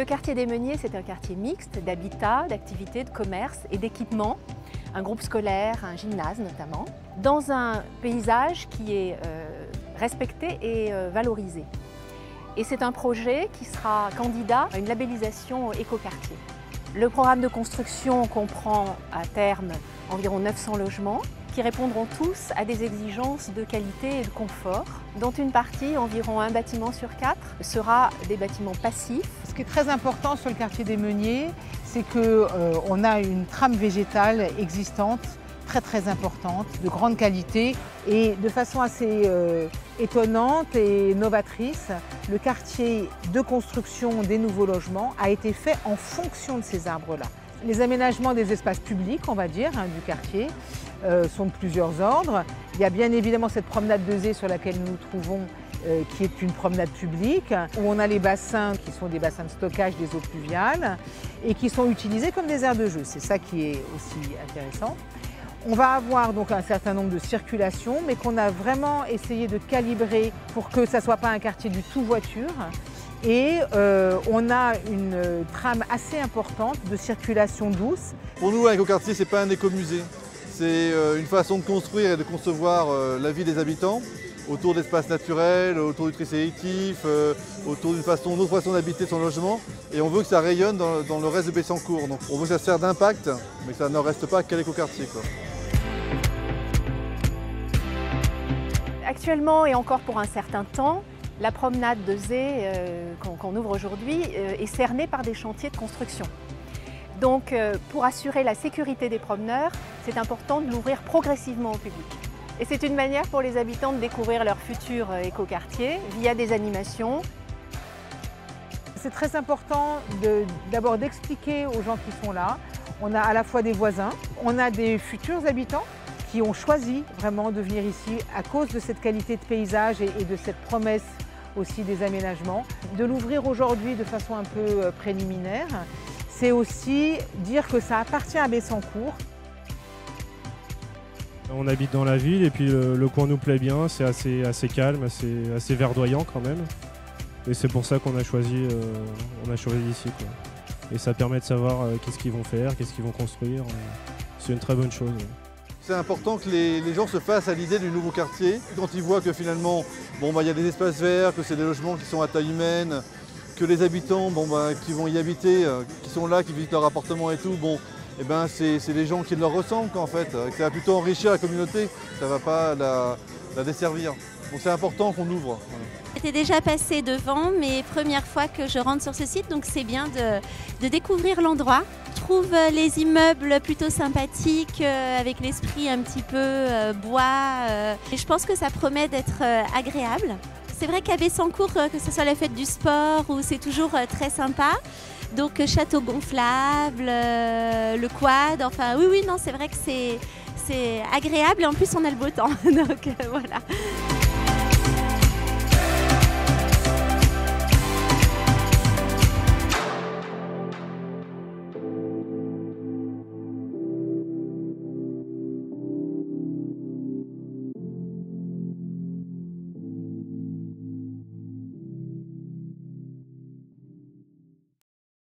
Le quartier des Meuniers, c'est un quartier mixte d'habitat, d'activités, de commerce et d'équipements. Un groupe scolaire, un gymnase notamment, dans un paysage qui est respecté et valorisé. Et c'est un projet qui sera candidat à une labellisation écoquartier. Le programme de construction comprend à terme environ 900 logements qui répondront tous à des exigences de qualité et de confort, dont une partie, environ un bâtiment sur 4, sera des bâtiments passifs. Ce qui est très important sur le quartier des Meuniers, c'est qu'on a une trame végétale existante, très importante, de grande qualité et de façon assez étonnante et novatrice. Le quartier de construction des nouveaux logements a été fait en fonction de ces arbres-là. Les aménagements des espaces publics, on va dire, du quartier sont de plusieurs ordres. Il y a bien évidemment cette promenade de Zé sur laquelle nous nous trouvons, qui est une promenade publique, où on a les bassins qui sont des bassins de stockage des eaux pluviales et qui sont utilisés comme des aires de jeu. C'est ça qui est aussi intéressant. On va avoir donc un certain nombre de circulations, mais qu'on a vraiment essayé de calibrer pour que ça ne soit pas un quartier du tout voiture. Et on a une trame assez importante de circulation douce. Pour nous, un écoquartier, ce n'est pas un écomusée. C'est une façon de construire et de concevoir la vie des habitants autour d'espaces naturels, autour du tri sélectif, autour d'une autre façon d'habiter son logement. Et on veut que ça rayonne dans le reste de Bessancourt. Donc on veut que ça serve d'impact, mais que ça ne reste pas qu'à l'écoquartier. Actuellement et encore pour un certain temps, la promenade de Zé qu'on ouvre aujourd'hui est cernée par des chantiers de construction. Donc pour assurer la sécurité des promeneurs, c'est important de l'ouvrir progressivement au public. Et c'est une manière pour les habitants de découvrir leur futur écoquartier via des animations. C'est très important d'abord d'expliquer aux gens qui sont là. On a à la fois des voisins, on a des futurs habitants qui ont choisi vraiment de venir ici à cause de cette qualité de paysage et de cette promesse aussi des aménagements. De l'ouvrir aujourd'hui de façon un peu préliminaire, c'est aussi dire que ça appartient à Bessancourt. On habite dans la ville et puis le coin nous plaît bien, c'est assez calme, assez verdoyant quand même. Et c'est pour ça qu'on a choisi ici, quoi. Et ça permet de savoir qu'est-ce qu'ils vont faire, qu'est-ce qu'ils vont construire. C'est une très bonne chose. C'est important que les gens se fassent à l'idée du nouveau quartier. Quand ils voient que finalement, y a des espaces verts, que c'est des logements qui sont à taille humaine, que les habitants qui vont y habiter, qui sont là, qui visitent leur appartement et tout, c'est des gens qui leur ressemblent en fait. Ça va plutôt enrichir la communauté, ça ne va pas la desservir. Donc c'est important qu'on ouvre. J'étais déjà passée devant mes premières fois que je rentre sur ce site, donc c'est bien de découvrir l'endroit. Je trouve les immeubles plutôt sympathiques, avec l'esprit un petit peu bois. Et je pense que ça promet d'être agréable. C'est vrai qu'à Bessancourt, que ce soit la fête du sport, où c'est toujours très sympa. Donc château gonflable, le quad, enfin oui, non, c'est vrai que c'est agréable et en plus on a le beau temps. Donc voilà.